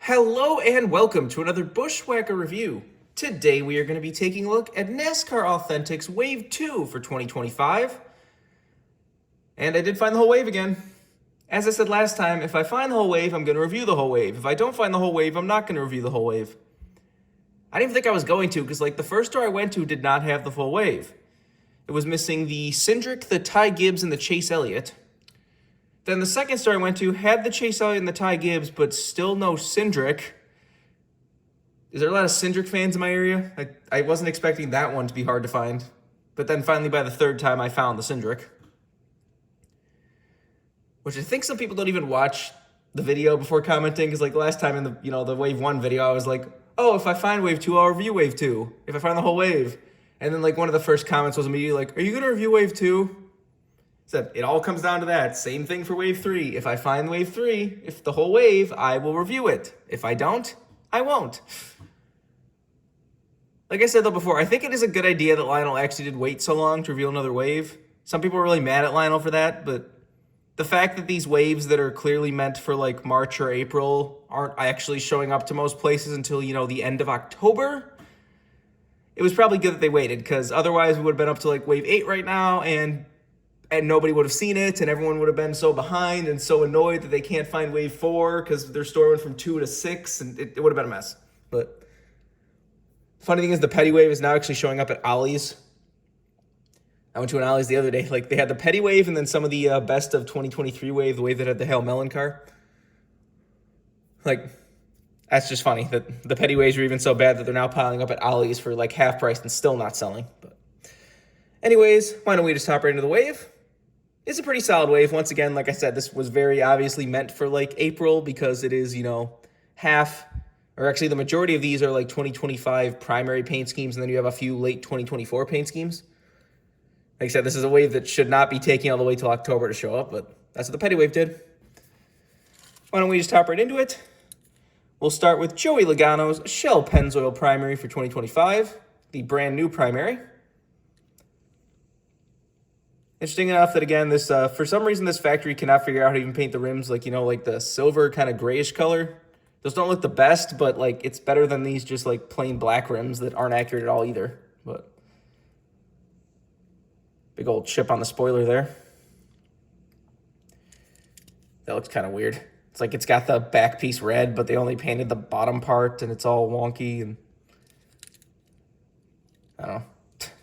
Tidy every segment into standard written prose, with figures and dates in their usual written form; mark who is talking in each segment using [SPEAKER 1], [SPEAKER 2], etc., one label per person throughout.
[SPEAKER 1] Hello and welcome to another Bushwhacker review. Today we are going to be taking a look at NASCAR Authentics Wave 2 for 2025. And I did find the whole wave again. As I said last time, if I find the whole wave, I'm going to review the whole wave. If I don't find the whole wave, I'm not going to review the whole wave. I didn't even think I was going to, because the first store I went to did not have the full wave. It was missing the Cindric, the Ty Gibbs, and the Chase Elliott. Then the second store I went to had the Chase Elliott and the Ty Gibbs, but still no Cindric. Is there a lot of Cindric fans in my area? I wasn't expecting that one to be hard to find. But then finally by the third time I found the Cindric. Which I think some people don't even watch the video before commenting, because the last time in the Wave 1 video I was like, oh, if I find Wave 2, I'll review Wave 2. If I find the whole wave. And then one of the first comments was immediately like, are you going to review Wave 2? Said, it all comes down to that. Same thing for Wave 3. If I find Wave 3, if the whole wave, I will review it. If I don't, I won't. Like I said though before, I think it is a good idea that Lionel actually did wait so long to reveal another wave. Some people are really mad at Lionel for that, but the fact that these waves that are clearly meant for March or April aren't actually showing up to most places until, the end of October, it was probably good that they waited, because otherwise we would have been up to Wave 8 right now, and nobody would have seen it, and everyone would have been so behind and so annoyed that they can't find Wave 4 because their store went from 2 to 6, and it would have been a mess. But funny thing is, the Petty Wave is now actually showing up at Ollie's. I went to an Ollie's the other day. They had the Petty Wave and then some of the best of 2023 wave, the wave that had the Hail Melon car. That's just funny that the Petty Waves are even so bad that they're now piling up at Ollie's for half price and still not selling. But anyways, why don't we just hop right into the wave? It's a pretty solid wave. Once again, like I said, this was very obviously meant for April, because it is, half, or actually the majority of these are 2025 primary paint schemes, and then you have a few late 2024 paint schemes. Like I said, this is a wave that should not be taking all the way till October to show up, but that's what the Petty Wave did. Why don't we just hop right into it? We'll start with Joey Logano's Shell Pennzoil Primary for 2025, the brand new primary. Interesting enough that, again, this for some reason this factory cannot figure out how to even paint the rims the silver kind of grayish color. Those don't look the best, but it's better than these just plain black rims that aren't accurate at all either. But big old chip on the spoiler there. That looks kind of weird. It's it's got the back piece red, but they only painted the bottom part, and it's all wonky, and I don't know.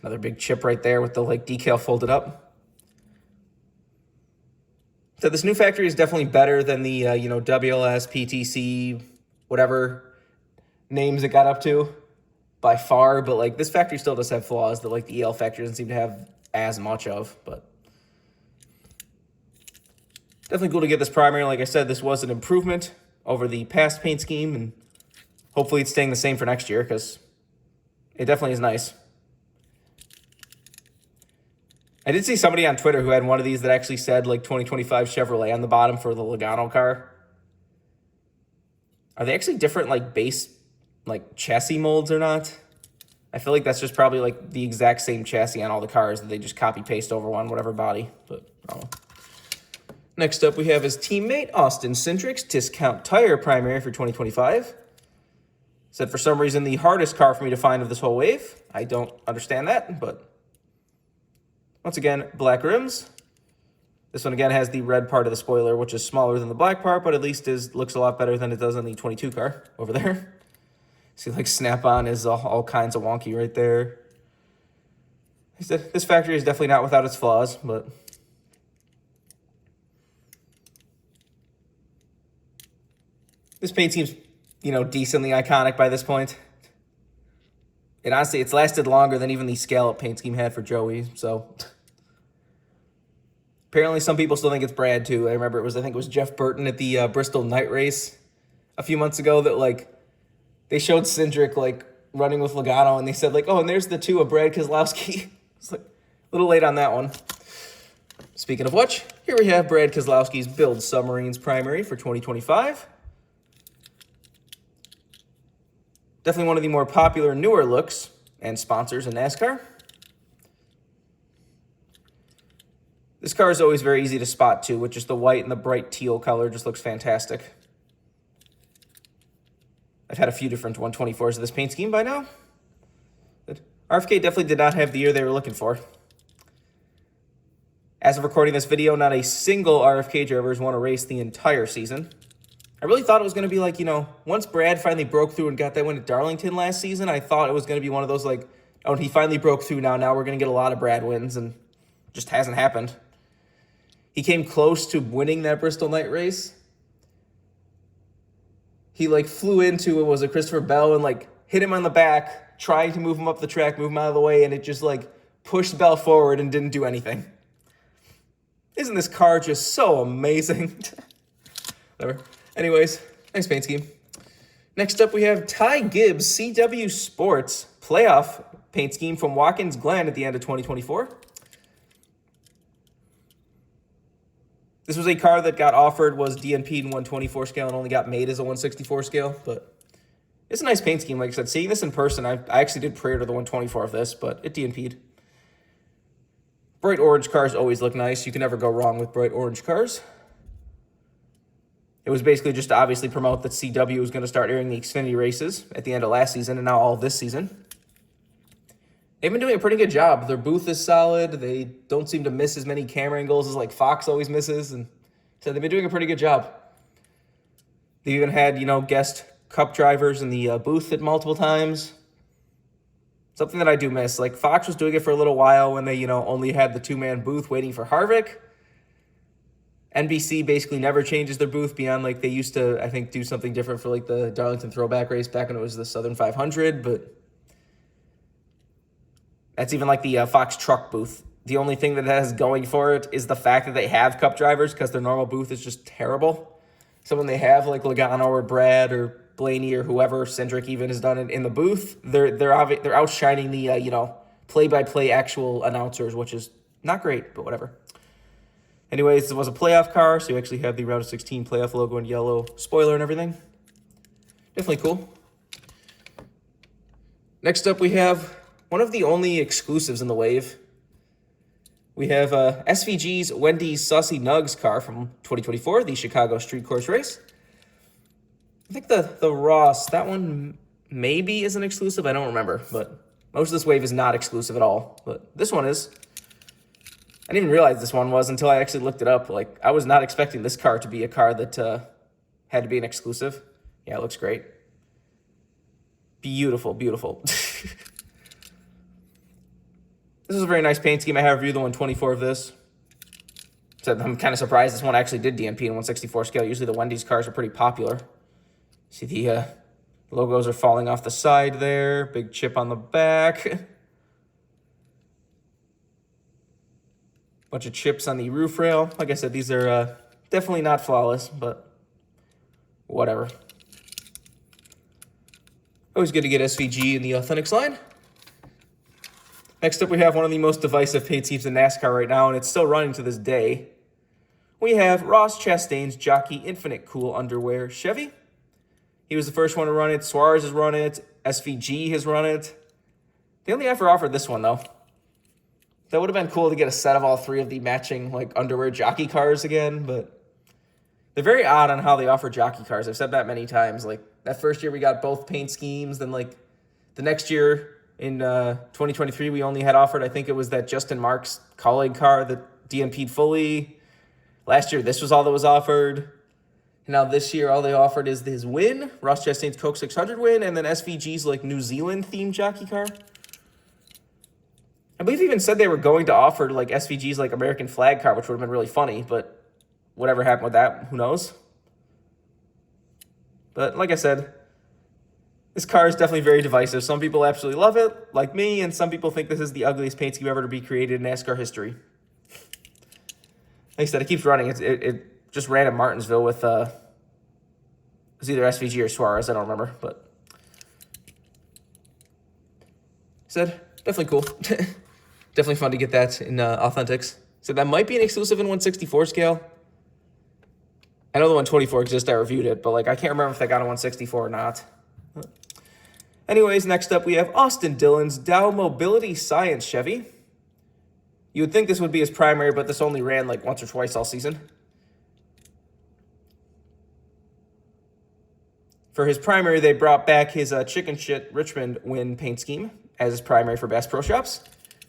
[SPEAKER 1] Another big chip right there with the decal folded up. So this new factory is definitely better than the, WLS, PTC, whatever names it got up to by far. But, this factory still does have flaws that, the EL factory doesn't seem to have as much of. But definitely cool to get this primary. Like I said, this was an improvement over the past paint scheme. And hopefully it's staying the same for next year, because it definitely is nice. I did see somebody on Twitter who had one of these that actually said 2025 Chevrolet on the bottom for the Logano car. Are they actually different base chassis molds or not? I feel that's just probably the exact same chassis on all the cars that they just copy paste over on whatever body. But I don't know. Next up we have his teammate Austin Cindric's Discount Tire Primary for 2025. Said for some reason the hardest car for me to find of this whole wave. I don't understand that, but once again, black rims. This one, again, has the red part of the spoiler, which is smaller than the black part, but at least looks a lot better than it does on the 22 car over there. See, Snap-on is all kinds of wonky right there. This factory is definitely not without its flaws, but this paint seems, decently iconic by this point. And honestly, it's lasted longer than even the scallop paint scheme had for Joey, so apparently some people still think it's Brad, too. I remember I think it was Jeff Burton at the Bristol night race a few months ago that, they showed Cindric, running with Logano, and they said, oh, and there's the 2 of Brad Keselowski. It's a little late on that one. Speaking of which, here we have Brad Keselowski's BuildSubmarines Primary for 2025. Definitely one of the more popular, newer looks and sponsors in NASCAR. This car is always very easy to spot, too, with just the white and the bright teal color. Just looks fantastic. I've had a few different 124s of this paint scheme by now. But RFK definitely did not have the year they were looking for. As of recording this video, not a single RFK driver has won a race the entire season. I really thought it was going to be like, once Brad finally broke through and got that win at Darlington last season, I thought it was going to be one of those like, oh, he finally broke through now we're going to get a lot of Brad wins, and it just hasn't happened. He came close to winning that Bristol night race. He flew into, it was a Christopher Bell, and hit him on the back, trying to move him up the track, move him out of the way, and it just pushed Bell forward and didn't do anything. Isn't this car just so amazing? Whatever. Anyways, nice paint scheme. Next up, we have Ty Gibbs CW Sports playoff paint scheme from Watkins Glen at the end of 2024. This was a car that got offered, was DNP'd in 124 scale, and only got made as a 164 scale, but it's a nice paint scheme. Like I said, seeing this in person, I actually did pre-order the 124 of this, but it DNP'd. Bright orange cars always look nice. You can never go wrong with bright orange cars. It was basically just to obviously promote that CW was going to start airing the Xfinity races at the end of last season and now all of this season. They've been doing a pretty good job. Their booth is solid. They don't seem to miss as many camera angles as Fox always misses. And so they've been doing a pretty good job. They even had, guest cup drivers in the booth at multiple times. Something that I do miss. Fox was doing it for a little while when they, only had the two-man booth waiting for Harvick. NBC basically never changes their booth beyond they used to, I think, do something different for the Darlington throwback race back when it was the Southern 500, but that's even the Fox truck booth. The only thing that has going for it is the fact that they have cup drivers because their normal booth is just terrible. So when they have Logano or Brad or Blaney or whoever, Cindric even has done it in the booth, they're outshining the play-by-play actual announcers, which is not great, but whatever. Anyways, it was a playoff car, so you actually have the Round of 16 playoff logo and yellow spoiler and everything. Definitely cool. Next up, we have one of the only exclusives in the wave. We have SVG's Wendy's Saucy Nugs car from 2024, the Chicago Street Course race. I think the Ross, that one maybe is an exclusive. I don't remember, but most of this wave is not exclusive at all. But this one is. I didn't even realize this one was until I actually looked it up. I was not expecting this car to be a car that had to be an exclusive. Yeah, it looks great. Beautiful, beautiful. This is a very nice paint scheme. I have reviewed the 124 of this. So I'm kind of surprised this one actually did DNP in 164 scale. Usually the Wendy's cars are pretty popular. See the logos are falling off the side there. Big chip on the back. Bunch of chips on the roof rail. Like I said, these are definitely not flawless, but whatever. Always good to get SVG in the Authentics line. Next up, we have one of the most divisive paint schemes in NASCAR right now, and it's still running to this day. We have Ross Chastain's Jockey Infinite Cool Underwear Chevy. He was the first one to run it. Suarez has run it. SVG has run it. They only ever offered this one, though. That would have been cool to get a set of all three of the matching underwear jockey cars again, but they're very odd on how they offer jockey cars. I've said that many times. That first year we got both paint schemes, then the next year in 2023 we only had offered, I think it was that Justin Marks colleague car that DNP'd fully. Last year this was all that was offered. And now this year all they offered is his win, Ross Chastain's Coke 600 win, and then SVG's New Zealand themed jockey car. I believe they even said they were going to offer SVG's American flag car, which would have been really funny, but whatever happened with that, who knows? But like I said, this car is definitely very divisive. Some people absolutely love it, like me, and some people think this is the ugliest paint scheme ever to be created in NASCAR history. Like I said, it keeps running. It just ran at Martinsville with it was either SVG or Suarez, I don't remember, but said definitely cool. Definitely fun to get that in Authentics. So that might be an exclusive in 164 scale. I know the 124 exists. I reviewed it, but I can't remember if they got a 164 or not. Anyways, next up we have Austin Dillon's Dow Mobility Science Chevy. You would think this would be his primary, but this only ran once or twice all season. For his primary, they brought back his chicken shit Richmond win paint scheme as his primary for Bass Pro Shops.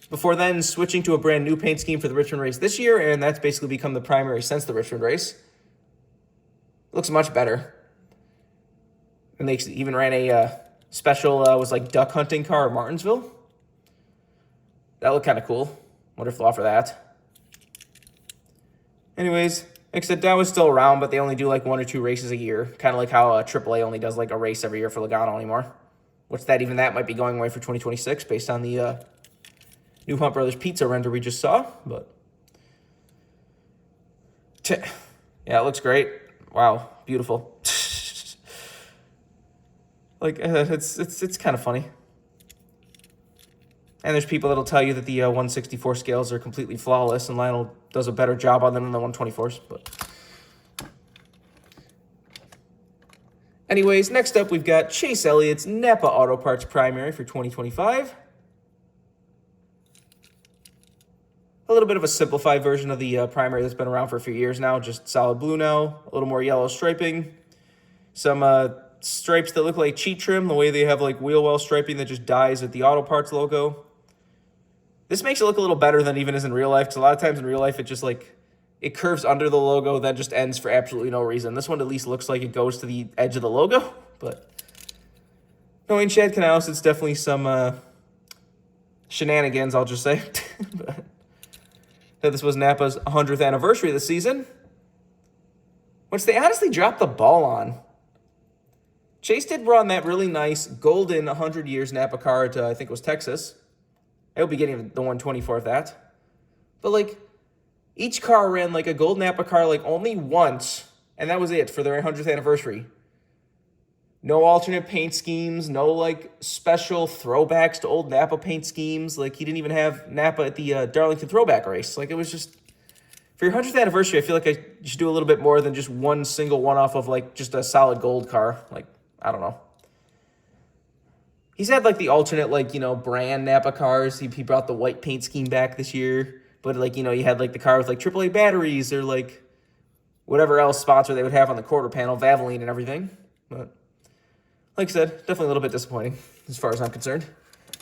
[SPEAKER 1] Before then, switching to a brand new paint scheme for the Richmond race this year, and that's basically become the primary since the Richmond race. Looks much better. And they even ran a special, was like duck hunting car at Martinsville. That looked kind of cool. Wonder if they'll offer that. Anyways, except that was still around, but they only do like 1 or 2 races a year. Kind of like how AAA only does like a race every year for Logano anymore. What's that? Even that might be going away for 2026 based on the new Hunt Brothers Pizza render we just saw. But yeah, it looks great. Wow, beautiful. Like it's kind of funny. And there's people that'll tell you that the 164 scales are completely flawless, and Lionel does a better job on them than the 124s. But anyways, next up we've got Chase Elliott's NAPA Auto Parts Primary for 2025. A little bit of a simplified version of the primary that's been around for a few years now. Just solid blue now, a little more yellow striping. Some stripes that look like cheat trim, the way they have like wheel well striping that just dies with the Auto Parts logo. This makes it look a little better than even is in real life, because a lot of times in real life it just like, it curves under the logo, then just ends for absolutely no reason. This one at least looks like it goes to the edge of the logo, but knowing Chad Knaus, it's definitely some shenanigans, I'll just say. But this was NAPA's 100th anniversary this season, which they honestly dropped the ball on. Chase did run that really nice golden 100 years NAPA car to, I think it was Texas. He'll be getting the 124 of that. But like, each car ran like a gold NAPA car like only once, and that was it for their 100th anniversary. No alternate paint schemes, no like special throwbacks to old NAPA paint schemes. Like, he didn't even have NAPA at the Darlington throwback race. Like, it was just, for your 100th anniversary, I feel like you should do a little bit more than just one single one-off of like just a solid gold car. Like, I don't know. He's had like the alternate like, you know, brand NAPA cars. He brought the white paint scheme back this year. But like, you know, you had like the car with like AAA batteries or like whatever else sponsor they would have on the quarter panel, Valvoline and everything. But like I said, definitely a little bit disappointing as far as I'm concerned.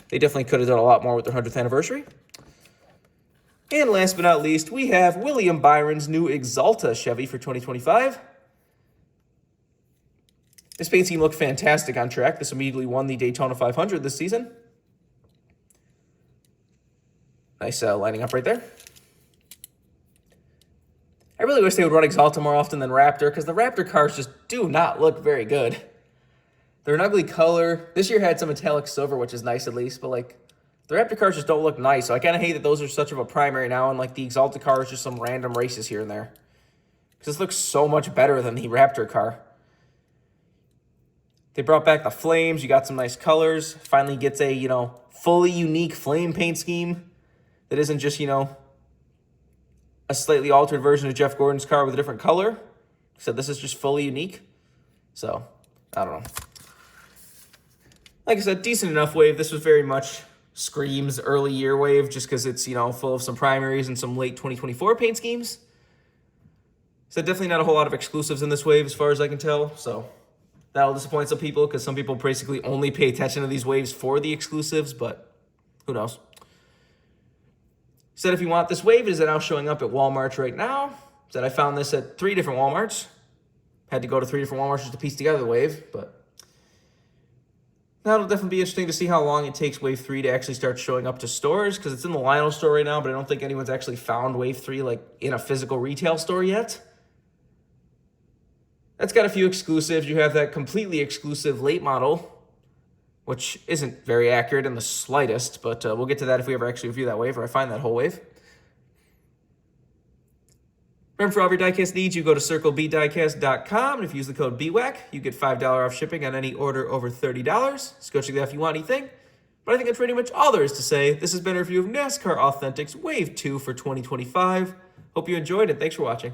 [SPEAKER 1] They definitely could have done a lot more with their 100th anniversary. And last but not least, we have William Byron's new Axalta Chevy for 2025. This paint scheme looked fantastic on track. This immediately won the Daytona 500 this season. Nice lining up right there. I really wish they would run Axalta more often than Raptor, because the Raptor cars just do not look very good. They're an ugly color. This year had some metallic silver, which is nice at least, but like, the Raptor cars just don't look nice, so I kind of hate that those are such of a primary now, and like the Axalta car is just some random races here and there. Because this looks so much better than the Raptor car. They brought back the flames. You got some nice colors. Finally gets a, you know, fully unique flame paint scheme that isn't just, you know, a slightly altered version of Jeff Gordon's car with a different color. So this is just fully unique. So, I don't know. Like I said, decent enough wave. This was very much screams early year wave just because it's, you know, full of some primaries and some late 2024 paint schemes. So definitely not a whole lot of exclusives in this wave as far as I can tell. So that'll disappoint some people because some people basically only pay attention to these waves for the exclusives, but who knows. Said if you want this wave, it is now showing up at Walmart right now. Said I found this at 3 different Walmarts. Had to go to 3 different Walmarts just to piece together the wave, but that'll definitely be interesting to see how long it takes Wave 3 to actually start showing up to stores, because it's in the Lionel store right now, but I don't think anyone's actually found Wave 3 like in a physical retail store yet. That's got a few exclusives. You have that completely exclusive late model, which isn't very accurate in the slightest, but we'll get to that if we ever actually review that wave or I find that whole wave. Remember, for all of your diecast needs, you go to circlebdiecast.com, and if you use the code BWhack, you get $5 off shipping on any order over $30. Just go check that out if you want anything. But I think that's pretty much all there is to say. This has been a review of NASCAR Authentics Wave 2 for 2025. Hope you enjoyed it. Thanks for watching.